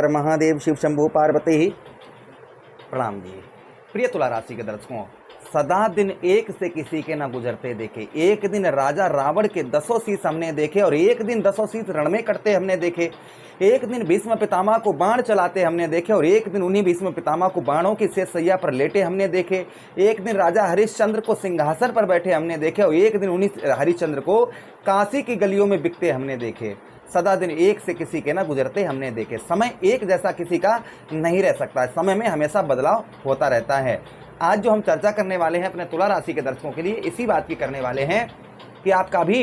हर महादेव, शिव शंभु पार्वती। प्रणाम जी। प्रिय तुला राशि के दर्शकों, सदा दिन एक से किसी के न गुजरते देखे। एक दिन राजा रावण के 10 शीश हमने देखे और एक दिन 10 शीश रण में कटते हमने देखे। एक दिन भीष्म पितामह को बाण चलाते हमने देखे और एक दिन उन्हीं भीष्म पितामह को बाणों की शेष सैया पर लेटे हमने देखे। एक दिन राजा हरिश्चंद्र को सिंहासन पर बैठे हमने देखे और एक दिन उन्हीं हरिश्चंद्र को काशी की गलियों में बिकते हमने देखे। सदा दिन एक से किसी के ना गुजरते हमने देखे। समय एक जैसा किसी का नहीं रह सकता है, समय में हमेशा बदलाव होता रहता है। आज जो हम चर्चा करने वाले हैं अपने तुला राशि के दर्शकों के लिए इसी बात की करने वाले हैं कि आपका भी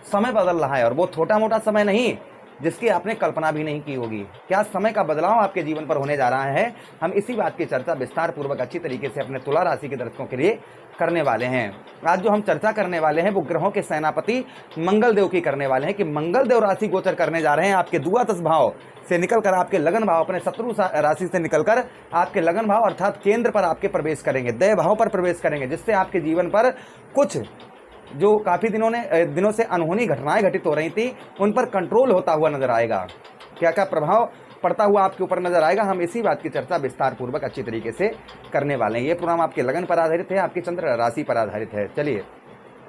समय बदल रहा है और वो छोटा मोटा समय नहीं जिसकी आपने कल्पना भी नहीं की होगी। क्या समय का बदलाव आपके जीवन पर होने जा रहा है, हम इसी बात की चर्चा विस्तार पूर्वक अच्छी तरीके से अपने तुला राशि के दर्शकों के लिए करने वाले हैं। आज जो हम चर्चा करने वाले हैं वो ग्रहों के सेनापति मंगल देव की करने वाले हैं कि मंगल देव राशि गोचर करने जा रहे हैं आपके द्वादश भाव से निकलकर आपके लगन भाव, अपने शत्रु राशि से निकलकर आपके लगन भाव अर्थात केंद्र पर आपके प्रवेश करेंगे, देव भाव पर प्रवेश करेंगे, जिससे आपके जीवन पर कुछ जो काफ़ी दिनों से अनहोनी घटनाएं घटित हो रही थी उन पर कंट्रोल होता हुआ नजर आएगा। क्या क्या प्रभाव पड़ता हुआ आपके ऊपर नजर आएगा, हम इसी बात की चर्चा विस्तार पूर्वक अच्छी तरीके से करने वाले हैं। ये प्रोग्राम आपके लगन पर आधारित है, आपकी चंद्र राशि पर आधारित है। चलिए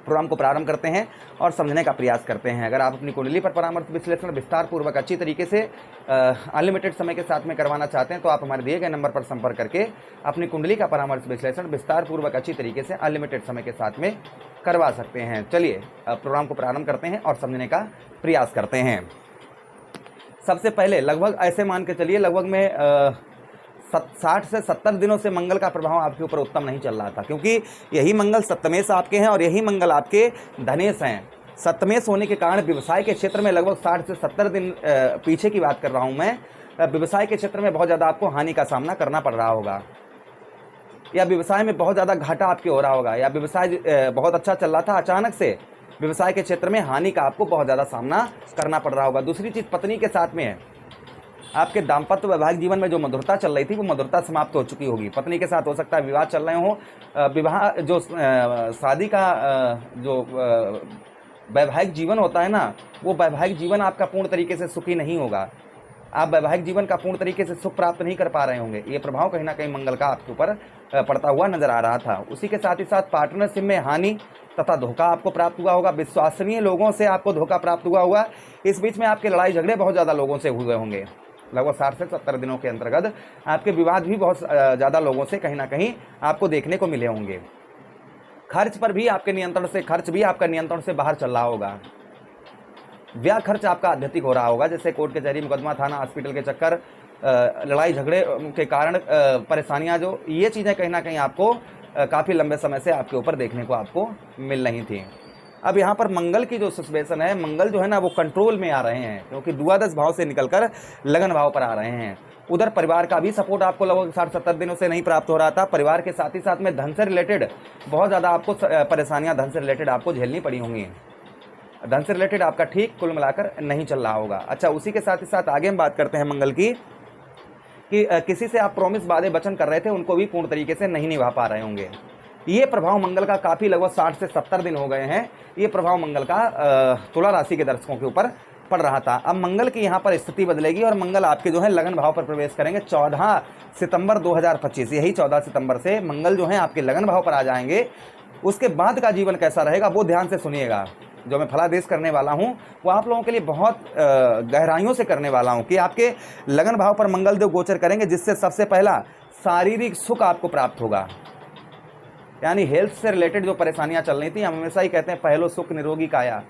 प्रोग्राम को प्रारंभ करते हैं और समझने का प्रयास करते हैं। अगर आप अपनी कुंडली पर परामर्श विश्लेषण विस्तार पूर्वक अच्छी तरीके से अनलिमिटेड समय के साथ में करवाना चाहते हैं तो आप हमारे दिए गए नंबर पर संपर्क करके अपनी कुंडली का परामर्श विश्लेषण विस्तार पूर्वक अच्छी तरीके से अनलिमिटेड समय के साथ में करवा सकते हैं। चलिए प्रोग्राम को प्रारंभ करते हैं और समझने का प्रयास करते हैं। सबसे पहले लगभग ऐसे मान के चलिए लगभग में 60 से 70 दिनों से मंगल का प्रभाव आपके ऊपर उत्तम नहीं चल रहा था, क्योंकि यही मंगल सप्तमेश आपके हैं और यही मंगल आपके धनेश हैं। सप्तमेश होने के कारण व्यवसाय के क्षेत्र में लगभग 60 से 70 दिन पीछे की बात कर रहा हूं मैं, व्यवसाय के क्षेत्र में बहुत ज़्यादा आपको हानि का सामना करना पड़ रहा होगा या व्यवसाय में बहुत ज़्यादा घाटा आपके हो रहा होगा या व्यवसाय बहुत अच्छा चल रहा था, अचानक से व्यवसाय के क्षेत्र में हानि का आपको बहुत ज़्यादा सामना करना पड़ रहा होगा। दूसरी चीज़ पत्नी के साथ में है, आपके दाम्पत्य वैवाहिक जीवन में जो मधुरता चल रही थी वो मधुरता समाप्त हो चुकी होगी। पत्नी के साथ हो सकता है विवाद चल रहे हो, विवाह जो शादी का जो वैवाहिक जीवन होता है ना, वो वैवाहिक जीवन आपका पूर्ण तरीके से सुखी नहीं होगा। आप वैवाहिक जीवन का पूर्ण तरीके से सुख प्राप्त नहीं कर पा रहे होंगे। ये प्रभाव कहीं ना कहीं मंगल का आपके ऊपर पड़ता हुआ नजर आ रहा था। उसी के साथ ही साथ पार्टनरशिप में हानि तथा धोखा आपको प्राप्त हुआ होगा। विश्वसनीय लोगों से आपको धोखा प्राप्त हुआ होगा। इस बीच में आपके लड़ाई झगड़े बहुत ज़्यादा लोगों से हुए होंगे। लगभग 60 से 70 दिनों के अंतर्गत आपके विवाद भी बहुत ज़्यादा लोगों से कहीं ना कहीं आपको देखने को मिले होंगे। खर्च पर भी आपके नियंत्रण से, खर्च भी आपका नियंत्रण से बाहर चल रहा होगा। व्यय खर्च आपका अत्यधिक हो रहा होगा, जैसे कोर्ट कचहरी, मुकदमा, थाना, हॉस्पिटल के चक्कर, लड़ाई झगड़े के कारण परेशानियां, जो ये चीज़ें कहीं ना कहीं आपको काफ़ी लंबे समय से आपके ऊपर देखने को आपको मिल रही थी। अब यहाँ पर मंगल की जो सिचुएशन है, मंगल जो है ना वो कंट्रोल में आ रहे हैं, क्योंकि द्वादश भाव से निकलकर लगन भाव पर आ रहे हैं। उधर परिवार का भी सपोर्ट आपको लगभग 60-70 दिनों से नहीं प्राप्त हो रहा था। परिवार के साथ ही साथ में धन से रिलेटेड बहुत ज़्यादा आपको परेशानियाँ धन से रिलेटेड आपको झेलनी पड़ी होंगी। धन से रिलेटेड आपका ठीक कुल मिलाकर नहीं चल रहा होगा। अच्छा, उसी के साथ ही साथ आगे हम बात करते हैं मंगल की कि किसी से आप प्रॉमिस वादे वचन कर रहे थे, उनको भी पूर्ण तरीके से नहीं निभा पा रहे होंगे। ये प्रभाव मंगल का काफ़ी लगभग 60 से 70 दिन हो गए हैं। ये प्रभाव मंगल का तुला राशि के दर्शकों के ऊपर पड़ रहा था। अब मंगल की यहाँ पर स्थिति बदलेगी और मंगल आपके जो है लगन भाव पर प्रवेश करेंगे 14 सितंबर 2025। यही 14 सितंबर से मंगल जो है आपके लगन भाव पर आ जाएंगे। उसके बाद का जीवन कैसा रहेगा वो ध्यान से सुनिएगा। जो मैं फलादेश करने वाला हूँ वो आप लोगों के लिए बहुत गहराइयों से करने वाला हूँ कि आपके लगन भाव पर मंगल देव गोचर करेंगे, जिससे सबसे पहला शारीरिक सुख आपको प्राप्त होगा। यानी हेल्थ से रिलेटेड जो परेशानियां चल रही थी, हम हमेशा ही कहते हैं पहलो सुख निरोगी काया।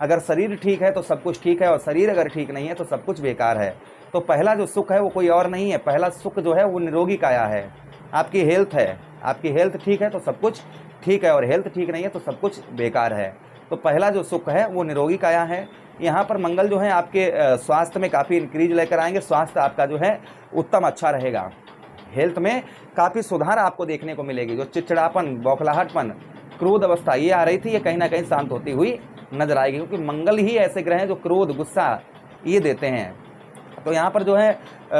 अगर शरीर ठीक है तो सब कुछ ठीक है और शरीर अगर ठीक नहीं है तो सब कुछ बेकार है। तो पहला जो सुख है वो कोई और नहीं है, पहला सुख जो है वो निरोगी काया है। आपकी हेल्थ है, आपकी हेल्थ ठीक है तो सब कुछ ठीक है और हेल्थ ठीक नहीं है तो सब कुछ बेकार है। तो पहला जो सुख है वो निरोगी काया है। यहाँ पर मंगल जो है आपके स्वास्थ्य में काफ़ी इंक्रीज लेकर आएंगे। स्वास्थ्य आपका जो है उत्तम अच्छा रहेगा। हेल्थ में काफ़ी सुधार आपको देखने को मिलेगी। जो चिड़चिड़ापन, बौखलाहटपन, क्रोध अवस्था ये आ रही थी, ये कहीं ना कहीं शांत होती हुई नजर आएगी, क्योंकि मंगल ही ऐसे ग्रह हैं जो क्रोध, गुस्सा ये देते हैं। तो यहाँ पर जो है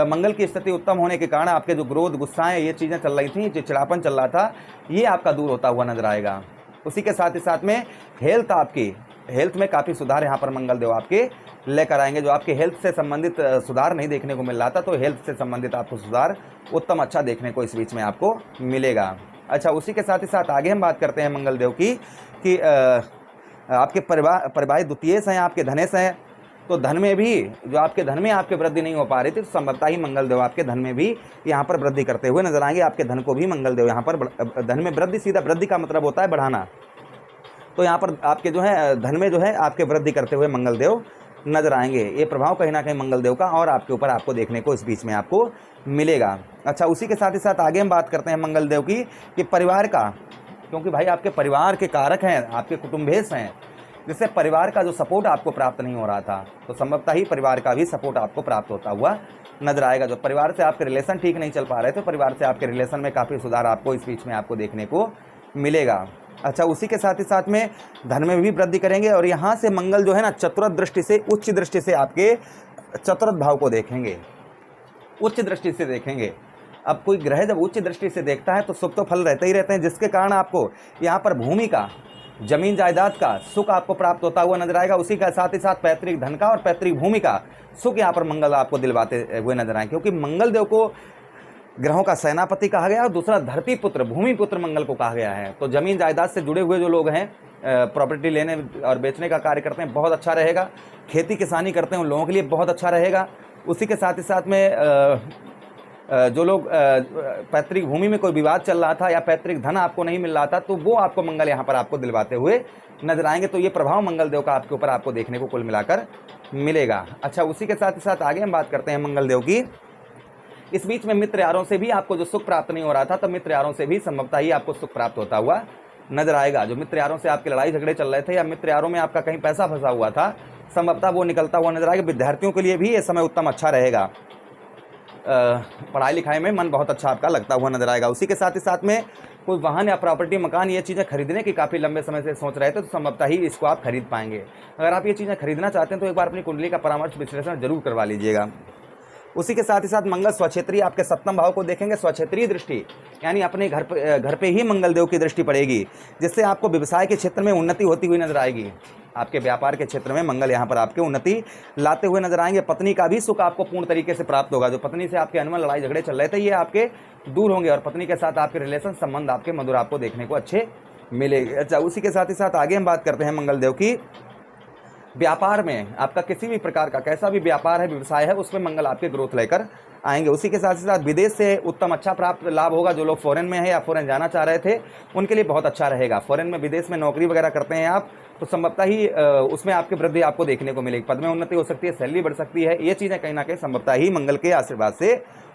मंगल की स्थिति उत्तम होने के कारण आपके जो क्रोध, गुस्साएं ये चीज़ें चल रही थी, चिड़चिड़ापन चल रहा था, ये आपका दूर होता हुआ नजर आएगा। उसी के साथ ही साथ में हेल्थ आपकी हेल्थ में काफ़ी सुधार यहाँ पर मंगल देव आपके लेकर आएंगे। जो आपके हेल्थ से संबंधित सुधार नहीं देखने को मिल रहा था, तो हेल्थ से संबंधित आपको सुधार उत्तम अच्छा देखने को इस बीच में आपको मिलेगा। अच्छा, उसी के साथ ही साथ आगे हम बात करते हैं मंगल देव की कि आपके परिवार द्वितीयेश हैं, आपके धनेश हैं, तो धन में भी जो आपके धन में आपके वृद्धि नहीं हो पा रही थी, तो संभवतः ही मंगल देव आपके धन में भी यहाँ पर वृद्धि करते हुए नजर आएंगे। आपके धन को भी मंगल देव यहाँ पर धन में वृद्धि, सीधा वृद्धि का मतलब होता है बढ़ाना, तो यहाँ पर आपके जो है धन में जो है आपके वृद्धि करते हुए मंगल देव नजर आएंगे। ये प्रभाव कहीं ना कहीं मंगल देव का और आपके ऊपर आपको देखने को इस बीच में आपको मिलेगा। अच्छा, उसी के साथ ही साथ आगे हम बात करते हैं मंगल देव की कि परिवार का, क्योंकि भाई आपके परिवार के कारक हैं, आपके कुटुंबेश हैं, जिससे परिवार का जो सपोर्ट आपको प्राप्त नहीं हो रहा था, तो संभवतः ही परिवार का भी सपोर्ट आपको प्राप्त होता हुआ नजर आएगा। जो परिवार से आपके रिलेशन ठीक नहीं चल पा रहे थे, परिवार से आपके रिलेशन में काफ़ी सुधार आपको इस बीच में आपको देखने को मिलेगा। अच्छा, उसी के साथ ही साथ में धन में भी वृद्धि करेंगे, और यहाँ से मंगल जो है ना चतुर्थ दृष्टि से, उच्च दृष्टि से आपके चतुर्थ भाव को देखेंगे, उच्च दृष्टि से देखेंगे। अब कोई ग्रह जब उच्च दृष्टि से देखता है तो शुभ तो फल रहते ही रहते हैं, जिसके कारण आपको यहाँ पर भूमि का, जमीन जायदाद का सुख आपको प्राप्त होता हुआ नजर आएगा। उसी के साथ ही साथ पैतृक धन का और पैतृक भूमि का सुख यहाँ पर मंगल आपको दिलवाते हुए नजर आएंगे, क्योंकि मंगल देव को ग्रहों का सेनापति कहा गया और दूसरा धरती पुत्र, भूमि पुत्र मंगल को कहा गया है। तो जमीन जायदाद से जुड़े हुए जो लोग हैं, प्रॉपर्टी लेने और बेचने का कार्य करते हैं, बहुत अच्छा रहेगा। खेती किसानी करते हैं उन लोगों के लिए बहुत अच्छा रहेगा। उसी के साथ ही साथ में जो लोग पैतृक भूमि में कोई विवाद चल रहा था या पैतृक धन आपको नहीं मिल रहा था, तो वो आपको मंगल यहाँ पर आपको दिलवाते हुए नजर आएंगे। तो ये प्रभाव मंगल देव का आपके ऊपर आपको देखने को कुल मिलाकर मिलेगा। अच्छा, उसी के साथ ही साथ आगे हम बात करते हैं मंगल देव की। इस बीच में मित्र यारों से भी आपको जो सुख प्राप्त नहीं हो रहा था, तो मित्र यारों से भी संभवतः ही आपको सुख प्राप्त होता हुआ नजर आएगा। जो मित्र यारों से आपके लड़ाई झगड़े चल रहे थे या मित्र यारों में आपका कहीं पैसा फंसा हुआ था, संभवतः वो निकलता हुआ नजर आएगा। विद्यार्थियों के लिए भी ये समय उत्तम अच्छा रहेगा, पढ़ाई लिखाई में मन बहुत अच्छा आपका लगता हुआ नजर आएगा। उसी के साथ ही साथ में कोई वाहन या प्रॉपर्टी, मकान, ये चीज़ें खरीदने की काफ़ी लंबे समय से सोच रहे थे, तो संभवतः ही इसको आप खरीद पाएंगे। अगर आप ये चीज़ें खरीदना चाहते हैं तो एक बार अपनी कुंडली का परामर्श विश्लेषण जरूर करवा लीजिएगा। उसी के साथ ही साथ मंगल स्वक्षेत्रीय आपके सप्तम भाव को देखेंगे। स्वक्षेत्रीय दृष्टि यानी अपने घर पे ही मंगल देव की दृष्टि पड़ेगी, जिससे आपको व्यवसाय के क्षेत्र में उन्नति होती हुई नजर आएगी। आपके व्यापार के क्षेत्र में मंगल यहाँ पर आपके उन्नति लाते हुए नजर आएंगे। पत्नी का भी सुख आपको पूर्ण तरीके से प्राप्त होगा। जो पत्नी से आपके अनमन लड़ाई झगड़े चल रहे थे, ये आपके दूर होंगे और पत्नी के साथ आपके रिलेशन संबंध आपके मधुर आपको देखने को अच्छे मिलेंगे। अच्छा, उसी के साथ ही साथ आगे हम बात करते हैं मंगल देव की। व्यापार में आपका किसी भी प्रकार का कैसा भी व्यापार है, व्यवसाय है, उसमें मंगल आपके ग्रोथ लेकर आएंगे। उसी के साथ ही साथ विदेश से उत्तम अच्छा प्राप्त लाभ होगा। जो लोग फॉरेन में है या फॉरेन जाना चाह रहे थे, उनके लिए बहुत अच्छा रहेगा। फॉरेन में, विदेश में नौकरी वगैरह करते हैं आप, तो संभवतः ही उसमें आपकी वृद्धि आपको देखने को मिलेगी। पद में उन्नति हो सकती है, सैलरी बढ़ सकती है। ये चीज़ें कहीं ना कहीं संभवतः ही मंगल के आशीर्वाद से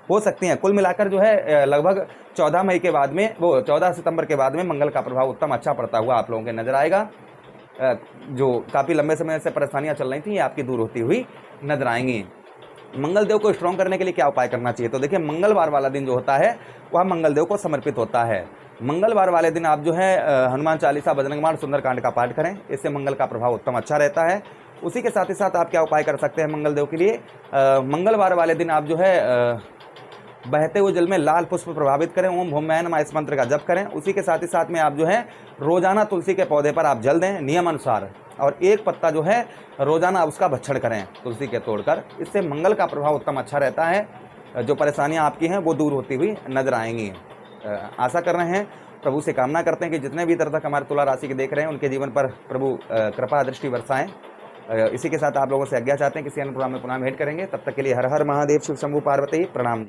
हो सकती हैं। कुल मिलाकर जो है लगभग 14 मई के बाद में, वो 14 सितंबर के बाद में मंगल का प्रभाव उत्तम अच्छा पड़ता हुआ आप लोगों के नजर आएगा। जो काफ़ी लंबे समय से परेशानियां चल रही थी, ये आपकी दूर होती हुई नजर आएंगी। मंगल देव को स्ट्रॉन्ग करने के लिए क्या उपाय करना चाहिए? तो देखिए, मंगलवार वाला दिन जो होता है वह मंगल देव को समर्पित होता है। मंगलवार वाले दिन आप जो है हनुमान चालीसा, बजरंगबाण, सुंदरकांड का पाठ करें, इससे मंगल का प्रभाव उत्तम अच्छा रहता है। उसी के साथ ही साथ आप क्या उपाय कर सकते हैं मंगल देव के लिए? मंगलवार वाले दिन आप जो है बहते हुए जल में लाल पुष्प प्रभावित करें, ओम भूम्याय नमः इस मंत्र का जप करें। उसी के साथ ही साथ में आप जो है रोजाना तुलसी के पौधे पर आप जल दें नियम अनुसार, और एक पत्ता जो है रोजाना उसका भक्षण करें तुलसी के तोड़कर। इससे मंगल का प्रभाव उत्तम अच्छा रहता है। जो परेशानियां आपकी हैं वो दूर होती हुई नजर आएंगी। आशा कर रहे हैं, प्रभु से कामना करते हैं कि जितने भी दर्शक हमारे तुला राशि के देख रहे हैं, उनके जीवन पर प्रभु कृपा दृष्टि बरसाएं। इसी के साथ आप लोगों से आज्ञा चाहते हैं, किसी अन्य प्रोग्राम में पुनः भेंट करेंगे। तब तक के लिए हर हर महादेव, शिव शंभु पार्वती, प्रणाम।